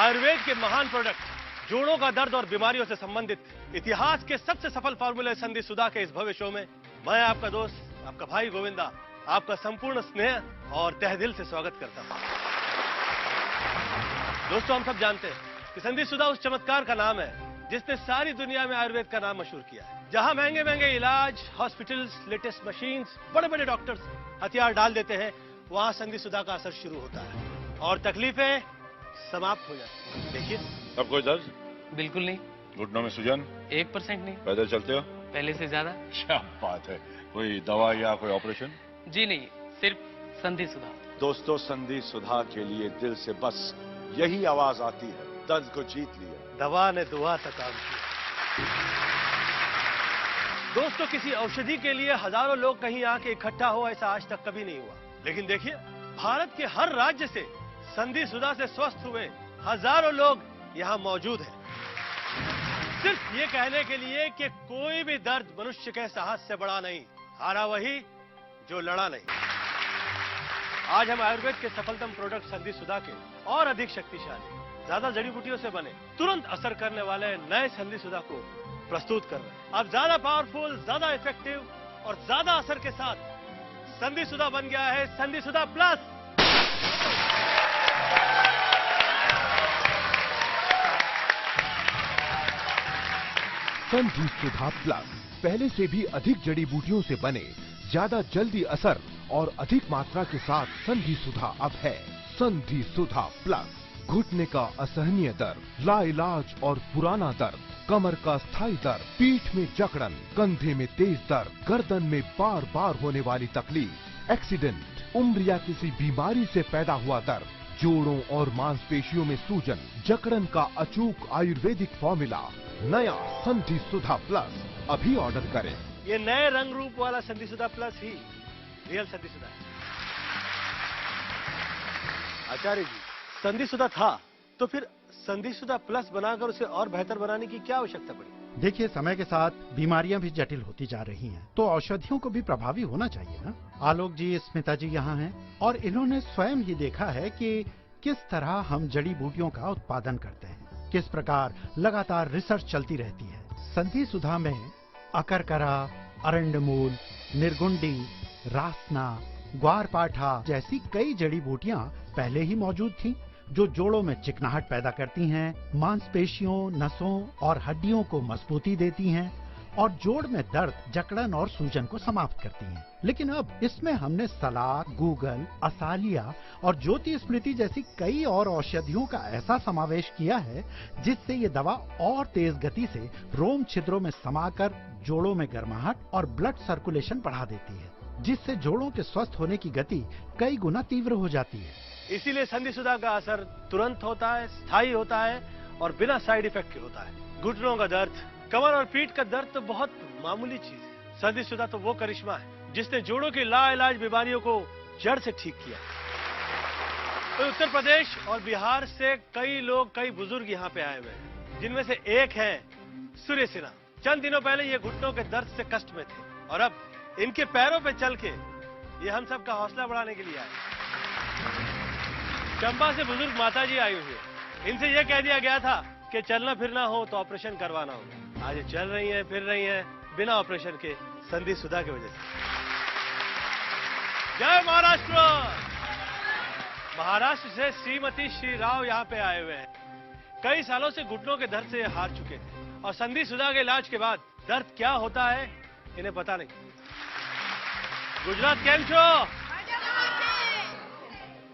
आयुर्वेद के महान प्रोडक्ट जोड़ों का दर्द और बीमारियों से संबंधित इतिहास के सबसे सफल फार्मूले संधि सुधा के इस भव्य शो में मैं आपका दोस्त, आपका भाई गोविंदा, आपका संपूर्ण स्नेह और तहे दिल से स्वागत करता हूं। दोस्तों, हम सब जानते हैं कि संधि सुधा उस चमत्कार का नाम है जिसने सारी दुनिया में आयुर्वेद का नाम मशहूर किया है। जहां महंगे महंगे इलाज, हॉस्पिटल्स, लेटेस्ट मशीन्स, बड़े बड़े डॉक्टर्स हथियार डाल देते हैं, वहां संधि सुधा का असर शुरू होता है और तकलीफें समाप्त हो जाती हैं। देखिए, अब कोई दर्द? बिल्कुल नहीं। घुटनों में सूजन? 1% नहीं। पैदल चलते हो? पहले से ज्यादा। क्या बात है। कोई दवा या कोई ऑपरेशन? जी नहीं, सिर्फ संधि सुधा। दोस्तों, संधि सुधा के लिए दिल से बस यही आवाज आती है, दर्द को जीत लिया। दवा ने दुआ का काम किया। दोस्तों, किसी औषधि के लिए हजारों लोग कहीं आके इकट्ठा हो, ऐसा आज तक कभी नहीं हुआ। लेकिन देखिए, भारत के हर राज्य से संधि सुधा से स्वस्थ हुए हजारों लोग यहाँ मौजूद हैं, सिर्फ ये कहने के लिए कि कोई भी दर्द मनुष्य के साहस से बड़ा नहीं, हारा वही जो लड़ा नहीं। आज हम आयुर्वेद के सफलतम प्रोडक्ट संधि सुधा के और अधिक शक्तिशाली, ज्यादा जड़ी बूटियों से बने, तुरंत असर करने वाले नए संधि सुधा को प्रस्तुत कर रहे हैं। अब ज्यादा पावरफुल, ज्यादा इफेक्टिव और ज्यादा असर के साथ संधि सुधा बन गया है संधि सुधा प्लस। संधि सुधा प्लस पहले से भी अधिक जड़ी बूटियों से बने, ज्यादा जल्दी असर और अधिक मात्रा के साथ संधि सुधा अब है संधि सुधा प्लस। घुटने का असहनीय दर्द, लाइलाज और पुराना दर्द, कमर का स्थायी दर्द, पीठ में जकड़न, कंधे में तेज दर्द, गर्दन में बार बार होने वाली तकलीफ, एक्सीडेंट, उम्र या किसी बीमारी से पैदा हुआ दर्द, जोड़ों और मांसपेशियों में सूजन, जकड़न का अचूक आयुर्वेदिक फॉर्मूला, नया संधि सुधा प्लस। अभी ऑर्डर करें। ये नए रंग रूप वाला संधि सुधा प्लस ही रियल संधि सुधा है। आचार्य जी, संधि सुधा था तो फिर संधि सुधा प्लस बनाकर उसे और बेहतर बनाने की क्या आवश्यकता पड़ी? देखिए, समय के साथ बीमारियां भी जटिल होती जा रही हैं, तो औषधियों को भी प्रभावी होना चाहिए ना। आलोक जी, स्मिता जी यहाँ हैं और इन्होंने स्वयं ही देखा है कि किस तरह हम जड़ी बूटियों का उत्पादन करते हैं, किस प्रकार लगातार रिसर्च चलती रहती है। संधि सुधा में अकरकरा, अरंडमूल, निर्गुंडी, रासना, ग्वारपाठा जैसी कई जड़ी बूटियां पहले ही मौजूद थीं, जो जोड़ों में चिकनाहट पैदा करती हैं, मांसपेशियों, नसों और हड्डियों को मजबूती देती हैं और जोड़ में दर्द, जकड़न और सूजन को समाप्त करती हैं। लेकिन अब इसमें हमने सलाद, गूगल, असालिया और ज्योति स्मृति जैसी कई और औषधियों का ऐसा समावेश किया है जिससे ये दवा और तेज गति से रोम छिद्रों में समाकर जोड़ों में गर्माहट और ब्लड सर्कुलेशन बढ़ा देती है, जिससे जोड़ों के स्वस्थ होने की गति कई गुना तीव्र हो जाती है। इसीलिए संधि सुधा का असर तुरंत होता है, स्थायी होता है और बिना साइड इफेक्ट के होता है। घुटनों का दर्द, कमर और पीठ का दर्द तो बहुत मामूली चीज है। संधि सुधा तो वो करिश्मा है जिसने जोड़ों की लाइलाज बीमारियों को जड़ से ठीक किया। तो उत्तर प्रदेश और बिहार से कई लोग, कई बुजुर्ग यहाँ पे आए हुए हैं, जिनमें से एक है सूर्य सिन्हा। चंद दिनों पहले ये घुटनों के दर्द से कष्ट में थे और अब इनके पैरों पे चल के ये हम सब का हौसला बढ़ाने के लिए आए। चंबा से बुजुर्ग माता जी आई हुई है। इनसे यह कह दिया गया था कि चलना फिरना हो तो ऑपरेशन करवाना होगा। आज ये चल रही हैं, फिर रही हैं बिना ऑपरेशन के, संधि सुधा की वजह से। जय महाराष्ट्र। महाराष्ट्र से श्रीमती श्री राव यहाँ पे आए हुए हैं। कई सालों से घुटनों के दर्द से हार चुके थे और संधि सुधा के इलाज के बाद दर्द क्या होता है इन्हें पता नहीं। गुजरात केम छो?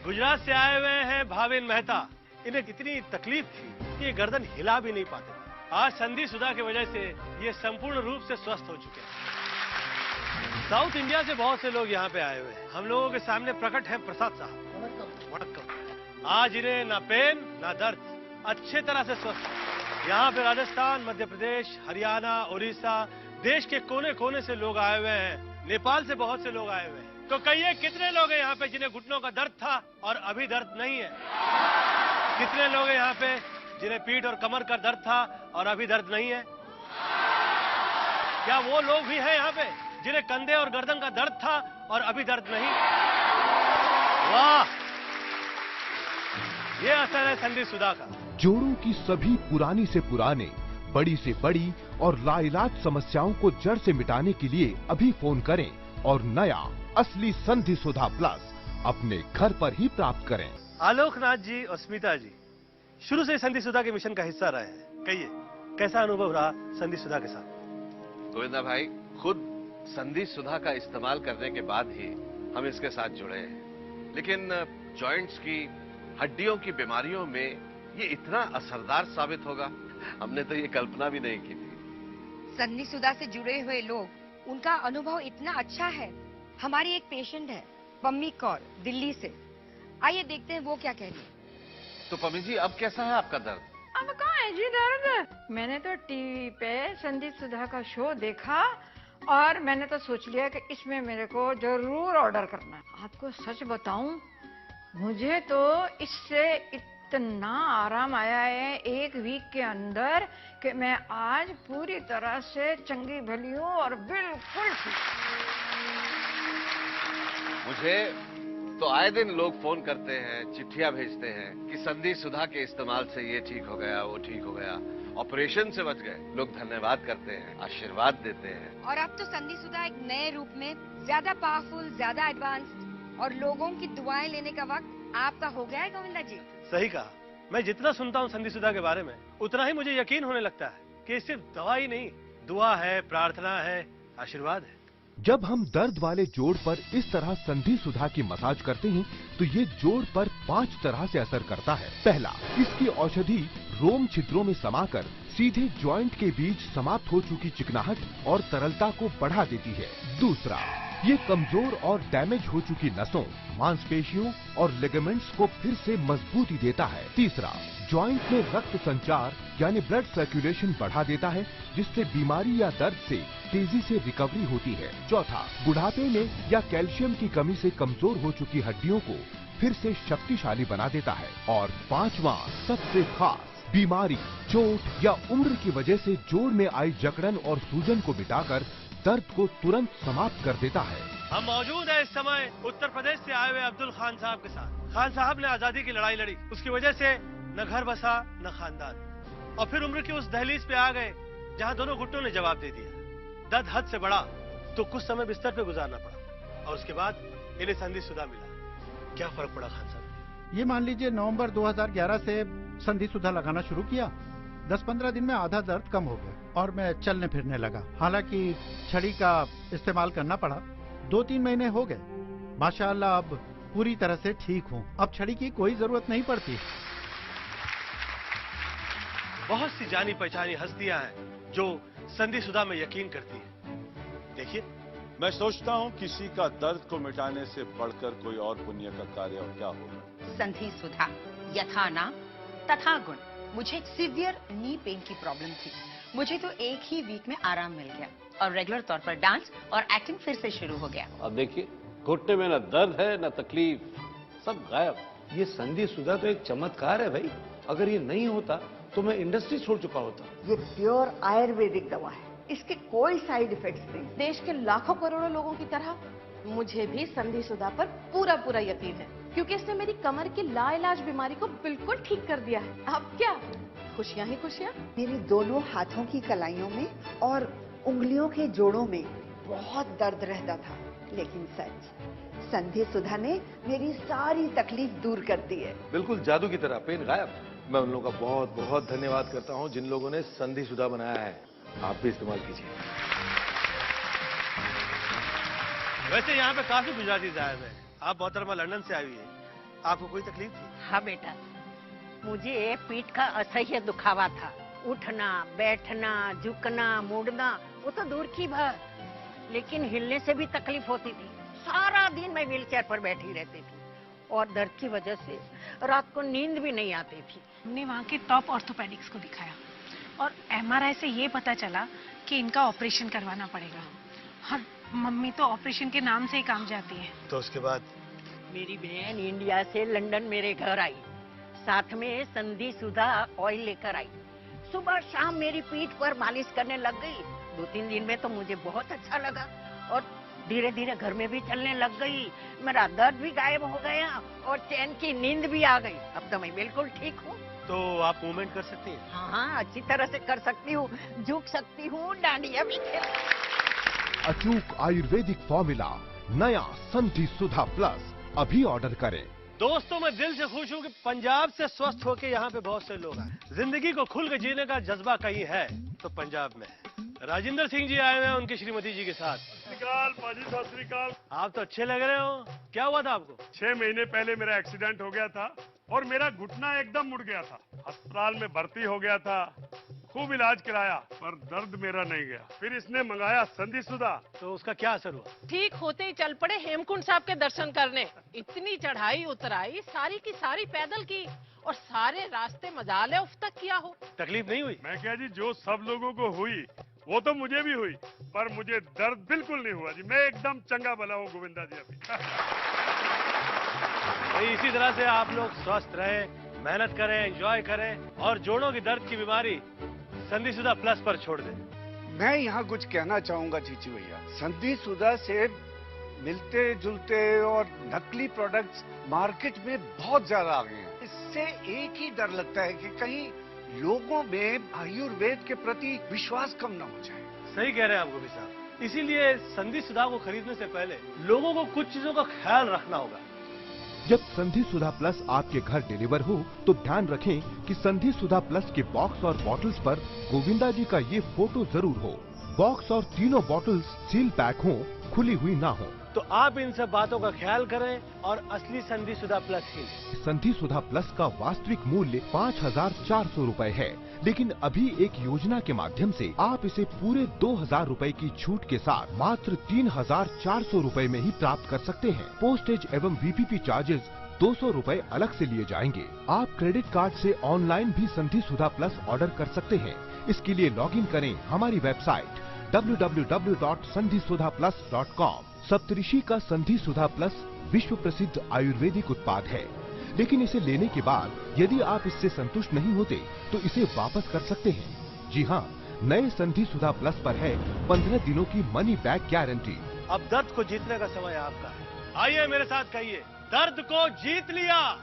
गुजरात से आए हुए हैं भाविन मेहता। इन्हें कितनी तकलीफ थी कि ये गर्दन हिला भी नहीं पाते। आज संधि सुधा की वजह से ये संपूर्ण रूप से स्वस्थ हो चुके हैं। साउथ इंडिया से बहुत से लोग यहाँ पे आए हुए हैं। हम लोगों के सामने प्रकट है प्रसाद साहब। वणक्कम। आज इन्हें ना पेन ना दर्द, अच्छे तरह से स्वस्थ। यहाँ पे राजस्थान, मध्य प्रदेश, हरियाणा, उड़ीसा, देश के कोने कोने से लोग आए हुए हैं। नेपाल से बहुत से लोग आए हुए हैं। तो कहिए, कितने लोग हैं यहाँ पे जिन्हें घुटनों का दर्द था और अभी दर्द नहीं है? कितने लोग हैं यहाँ पे जिन्हें पीठ और कमर का दर्द था और अभी दर्द नहीं है? क्या वो लोग भी हैं यहाँ पे जिन्हें कंधे और गर्दन का दर्द था और अभी दर्द नहीं? वाह, ये असर है संधि सुधा का। जोड़ों की सभी पुरानी से पुराने, बड़ी से बड़ी और लाइलाज समस्याओं को जड़ से मिटाने के लिए अभी फोन करें और नया असली संधि सुधा प्लस अपने घर पर ही प्राप्त करें। आलोकनाथ जी और स्मिता जी शुरू से संधि सुधा के मिशन का हिस्सा रहे हैं। कहिए, कैसा अनुभव रहा संधि सुधा के साथ? गोविंदा भाई, खुद संधि सुधा का इस्तेमाल करने के बाद ही हम इसके साथ जुड़े हैं, लेकिन जॉइंट्स की, हड्डियों की बीमारियों में ये इतना असरदार साबित होगा, हमने तो ये कल्पना भी नहीं की थी। संधि सुधा से जुड़े हुए लोग, उनका अनुभव इतना अच्छा है। हमारी एक पेशेंट है पम्मी कौर, दिल्ली से। आइए देखते हैं वो क्या कह रही है। तो पम्मी जी, अब कैसा है आपका दर्द? अब कहाँ है जी दर्द? मैंने तो टीवी पे संधि सुधा का शो देखा और मैंने तो सोच लिया कि इसमें मेरे को जरूर ऑर्डर करना है। आपको सच बताऊं, मुझे तो इससे इतना आराम आया है 1 वीक के अंदर कि मैं आज पूरी तरह से चंगी भली हूँ और बिल्कुल ठीक। मुझे तो आए दिन लोग फोन करते हैं, चिट्ठियां भेजते हैं कि संधि सुधा के इस्तेमाल से ये ठीक हो गया, वो ठीक हो गया, ऑपरेशन से बच गए। लोग धन्यवाद करते हैं, आशीर्वाद देते हैं। और अब तो संधि सुधा एक नए रूप में ज्यादा पावरफुल, ज्यादा एडवांस्ड और लोगों की दुआएं लेने का वक्त आपका हो गया है गोविंदा जी। सही कहा। मैं जितना सुनता हूँ संधि सुधा के बारे में, उतना ही मुझे यकीन होने लगता है कि सिर्फ दवा ही नहीं, दुआ है, प्रार्थना है, आशीर्वाद है। जब हम दर्द वाले जोड़ पर इस तरह संधि सुधा की मसाज करते हैं तो ये जोड़ पर 5 तरह से असर करता है। पहला, इसकी औषधि रोम छिद्रों में समाकर सीधे जॉइंट के बीच समाप्त हो चुकी चिकनाहट और तरलता को बढ़ा देती है। दूसरा, ये कमजोर और डैमेज हो चुकी नसों, मांसपेशियों और लिगामेंट्स को फिर से मजबूती देता है। तीसरा, जॉइंट में रक्त संचार यानी ब्लड सर्कुलेशन बढ़ा देता है, जिससे बीमारी या दर्द से तेजी से रिकवरी होती है। चौथा, बुढ़ापे में या कैल्शियम की कमी से कमजोर हो चुकी हड्डियों को फिर से शक्तिशाली बना देता है। और पांचवा, सबसे खास, बीमारी, चोट या उम्र की वजह से जोड़ में आई जकड़न और सूजन को मिटाकर दर्द को तुरंत समाप्त कर देता है। हम मौजूद हैं इस समय उत्तर प्रदेश से आए हुए अब्दुल खान साहब के साथ। खान साहब ने आजादी की लड़ाई लड़ी, उसकी वजह से न घर बसा न खानदान, और फिर उम्र की उस दहलीज पे आ गए जहां दोनों घुटनों ने जवाब दे दिया। दर्द हद से बढ़ा तो कुछ समय बिस्तर पे गुजारना पड़ा और उसके बाद इन्हें संधि सुधा मिला। क्या फर्क पड़ा खान साहब? ये मान लीजिए नवंबर 2011 से संधि सुधा लगाना शुरू किया। 10-15 दिन में आधा दर्द कम हो गया और मैं चलने फिरने लगा। हालांकि छड़ी का इस्तेमाल करना पड़ा। 2-3 महीने हो गए। माशाअल्लाह अब पूरी तरह से ठीक हूँ। अब छड़ी की कोई जरूरत नहीं पड़ती। बहुत सी जानी पहचानी हस्तियां हैं जो संधि सुधा में यकीन करती हैं। देखिए, मैं सोचता हूँ किसी का दर्द को मिटाने से बढ़कर कोई और पुण्य का कार्य और क्या होगा। संधि सुधा, यथा नाम तथा गुण। मुझे सीवियर नी पेन की प्रॉब्लम थी। मुझे तो 1 ही वीक में आराम मिल गया और रेगुलर तौर पर डांस और एक्टिंग फिर से शुरू हो गया। अब देखिए, घुटने में न दर्द है न तकलीफ, सब गायब। ये संधि सुधा तो एक चमत्कार है भाई। अगर ये नहीं होता तो मैं इंडस्ट्री छोड़ चुका होता। ये प्योर आयुर्वेदिक दवा है, इसके कोई साइड इफेक्ट्स नहीं। देश के लाखों करोड़ों लोगों की तरह मुझे भी संधि सुधा पर पूरा यकीन है, क्योंकि इसने मेरी कमर की लाइलाज बीमारी को बिल्कुल ठीक कर दिया है। अब क्या खुशियां ही खुशियां। मेरी दोनों हाथों की कलाइयों में और उंगलियों के जोड़ों में बहुत दर्द रहता था, लेकिन सच, संधि सुधा ने मेरी सारी तकलीफ दूर कर दी है। बिल्कुल जादू की तरह, पेन गायब। मैं उन लोगों का बहुत बहुत धन्यवाद करता हूँ जिन लोगों ने संधि सुधा बनाया है। आप भी इस्तेमाल कीजिए। वैसे यहाँ पे काफी गुजराती जायब है। आप मोहतरमा लंदन से आई हुई है, आपको कोई तकलीफ थी? हाँ बेटा, मुझे पीठ का असह्य दुखावा था। उठना, बैठना, झुकना, मुड़ना वो तो दूर की बात, लेकिन हिलने से भी तकलीफ होती थी। सारा दिन मैं व्हीलचेयर पर बैठी रहती थी और दर्द की वजह से रात को नींद भी नहीं आती थी। हमने वहाँ के टॉप ऑर्थोपेडिक्स को दिखाया और एमआरआई से ये पता चला कि इनका ऑपरेशन करवाना पड़ेगा। और मम्मी तो ऑपरेशन के नाम से ही काम जाती है। तो उसके बाद मेरी बहन इंडिया से लंदन मेरे घर आई, साथ में संधि सुधा ऑयल लेकर आई। सुबह शाम मेरी पीठ पर मालिश करने लग गई। 2-3 दिन में तो मुझे बहुत अच्छा लगा और धीरे धीरे घर में भी चलने लग गई। मेरा दर्द भी गायब हो गया और चैन की नींद भी आ गई। अब तो मैं बिल्कुल ठीक हूँ। तो आप मूवमेंट कर सकती हैं? हाँ, अच्छी तरह से कर सकती हूँ, झुक सकती हूँ, डांडिया भी खेल। अचूक आयुर्वेदिक फॉर्मूला नया संधि सुधा प्लस अभी ऑर्डर करें। दोस्तों, मैं दिल से खुश हूँ कि पंजाब से स्वस्थ होके यहाँ पे बहुत से लोग आए। जिंदगी को खुल के जीने का जज्बा कहीं है तो पंजाब में है। राजेंद्र सिंह जी आए हुए हैं उनकी श्रीमती जी के साथ। पाजी सत श्री अकाल। आप तो अच्छे लग रहे हो। क्या हुआ था आपको? 6 महीने पहले मेरा एक्सीडेंट हो गया था और मेरा घुटना एकदम मुड़ गया था। अस्पताल में भर्ती हो गया था, खूब इलाज कराया, पर दर्द मेरा नहीं गया। फिर इसने मंगाया संधि सुधा। तो उसका क्या असर हुआ? ठीक होते ही चल पड़े हेमकुंड साहब के दर्शन करने। इतनी चढ़ाई उतराई सारी की सारी पैदल की और सारे रास्ते मजाले उफ तक किया हो। तकलीफ नहीं हुई? मैं क्या जी, जो सब लोगों को हुई वो तो मुझे भी हुई, पर मुझे दर्द बिल्कुल नहीं हुआ जी। मैं एकदम चंगा भला हूँ गोविंदा जी अभी। भाई इसी तरह से आप लोग स्वस्थ रहे, मेहनत करें, एंजॉय करें और जोड़ों की दर्द की बीमारी संधि सुधा प्लस पर छोड़ दें। मैं यहाँ कुछ कहना चाहूंगा चीची भैया। संधि सुधा से मिलते जुलते और नकली प्रोडक्ट्स मार्केट में बहुत ज्यादा आ गए हैं। इससे एक ही डर लगता है कि कहीं लोगों में आयुर्वेद के प्रति विश्वास कम न हो जाए। सही कह रहे हैं आप गोभी साहब। इसीलिए संधि सुधा को खरीदने से पहले लोगों को कुछ चीजों का ख्याल रखना होगा। जब संधि सुधा प्लस आपके घर डिलीवर हो तो ध्यान रखें कि संधि सुधा प्लस के बॉक्स और बॉटल्स पर गोविंदा जी का ये फोटो जरूर हो। बॉक्स और तीनों बॉटल्स सील पैक हों, खुली हुई ना हो। तो आप इन सब बातों का ख्याल करें और असली संधि सुधा प्लस ही लें। संधि सुधा प्लस का वास्तविक मूल्य 5,400 रूपए है, लेकिन अभी एक योजना के माध्यम से आप इसे पूरे 2,000 रूपए की छूट के साथ मात्र 3,400 रूपए में ही प्राप्त कर सकते हैं। पोस्टेज एवं VPP चार्जेस 200 रूपए अलग से लिए जाएंगे। आप क्रेडिट कार्ड से ऑनलाइन भी संधि सुधा प्लस ऑर्डर कर सकते हैं। इसके लिए लॉगिन करें हमारी वेबसाइट www.sandhisudhaplus.com। सप्तऋषि का संधि सुधा प्लस विश्व प्रसिद्ध आयुर्वेदिक उत्पाद है, लेकिन इसे लेने के बाद यदि आप इससे संतुष्ट नहीं होते तो इसे वापस कर सकते हैं। जी हाँ, नए संधि सुधा प्लस पर है 15 दिनों की मनी बैक गारंटी। अब दर्द को जीतने का समय आपका है। आइए मेरे साथ कहिए, दर्द को जीत लिया।